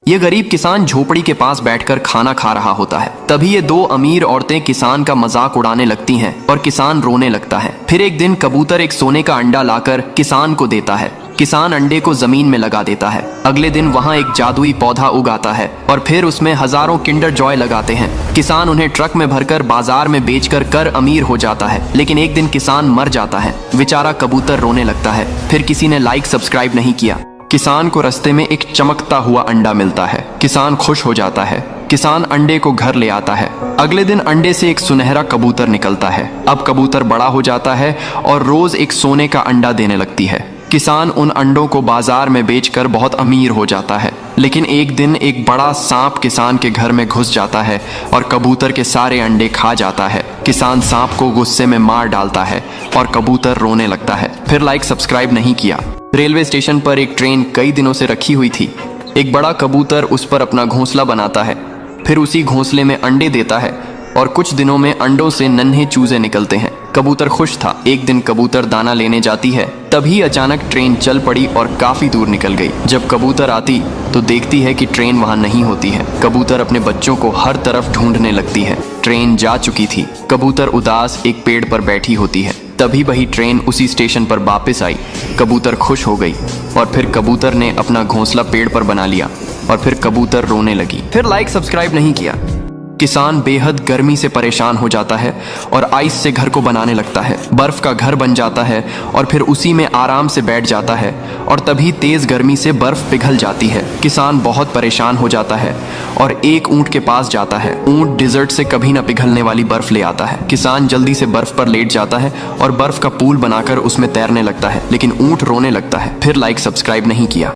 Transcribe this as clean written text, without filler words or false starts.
ये गरीब किसान झोपड़ी के पास बैठकर खाना खा रहा होता है। तभी ये दो अमीर औरतें किसान का मजाक उड़ाने लगती हैं और किसान रोने लगता है। फिर एक दिन कबूतर एक सोने का अंडा लाकर किसान को देता है। किसान अंडे को जमीन में लगा देता है। अगले दिन वहाँ एक जादुई पौधा उगाता है और फिर उसमें हजारों किंडर जॉय लगाते हैं। किसान उन्हें ट्रक में भरकर बाजार में बेचकर कर अमीर हो जाता है। लेकिन एक दिन किसान मर जाता है। बेचारा कबूतर रोने लगता है। फिर किसी ने लाइक सब्सक्राइब नहीं किया। किसान को रास्ते में एक चमकता हुआ अंडा मिलता है। किसान खुश हो जाता है। किसान अंडे को घर ले आता है। अगले दिन अंडे से एक सुनहरा कबूतर निकलता है। अब कबूतर बड़ा हो जाता है और रोज एक सोने का अंडा देने लगती है। किसान उन अंडों को बाजार में बेचकर बहुत अमीर हो जाता है। लेकिन एक दिन एक बड़ा सांप किसान के घर में घुस जाता है और कबूतर के सारे अंडे खा जाता है। किसान सांप को गुस्से में मार डालता है और कबूतर रोने लगता है। फिर लाइक सब्सक्राइब नहीं किया। रेलवे स्टेशन पर एक ट्रेन कई दिनों से रखी हुई थी। एक बड़ा कबूतर उस पर अपना घोंसला बनाता है। फिर उसी घोंसले में अंडे देता है और कुछ दिनों में अंडों से नन्हे चूजे निकलते हैं। कबूतर खुश था। एक दिन कबूतर दाना लेने जाती है। तभी अचानक ट्रेन चल पड़ी और काफी दूर निकल गई। जब कबूतर आती तो देखती है कि ट्रेन वहां नहीं होती है। कबूतर अपने बच्चों को हर तरफ ढूंढने लगती है। ट्रेन जा चुकी थी। कबूतर उदास एक पेड़ पर बैठी होती है। तभी वही ट्रेन उसी स्टेशन पर वापस आई। कबूतर खुश हो गई और फिर कबूतर ने अपना घोंसला पेड़ पर बना लिया और फिर कबूतर रोने लगी। फिर लाइक सब्सक्राइब नहीं किया। किसान बेहद गर्मी से परेशान हो जाता है और आइस से घर को बनाने लगता है। बर्फ का घर बन जाता है और फिर उसी में आराम से बैठ जाता है और तभी तेज गर्मी से बर्फ पिघल जाती है। किसान बहुत परेशान हो जाता है और एक ऊंट के पास जाता है। ऊंट डिजर्ट से कभी न पिघलने वाली बर्फ ले आता है। किसान जल्दी से बर्फ पर लेट जाता है और बर्फ का पूल बनाकर उसमें तैरने लगता है। लेकिन ऊंट रोने लगता है। फिर लाइक सब्सक्राइब नहीं किया।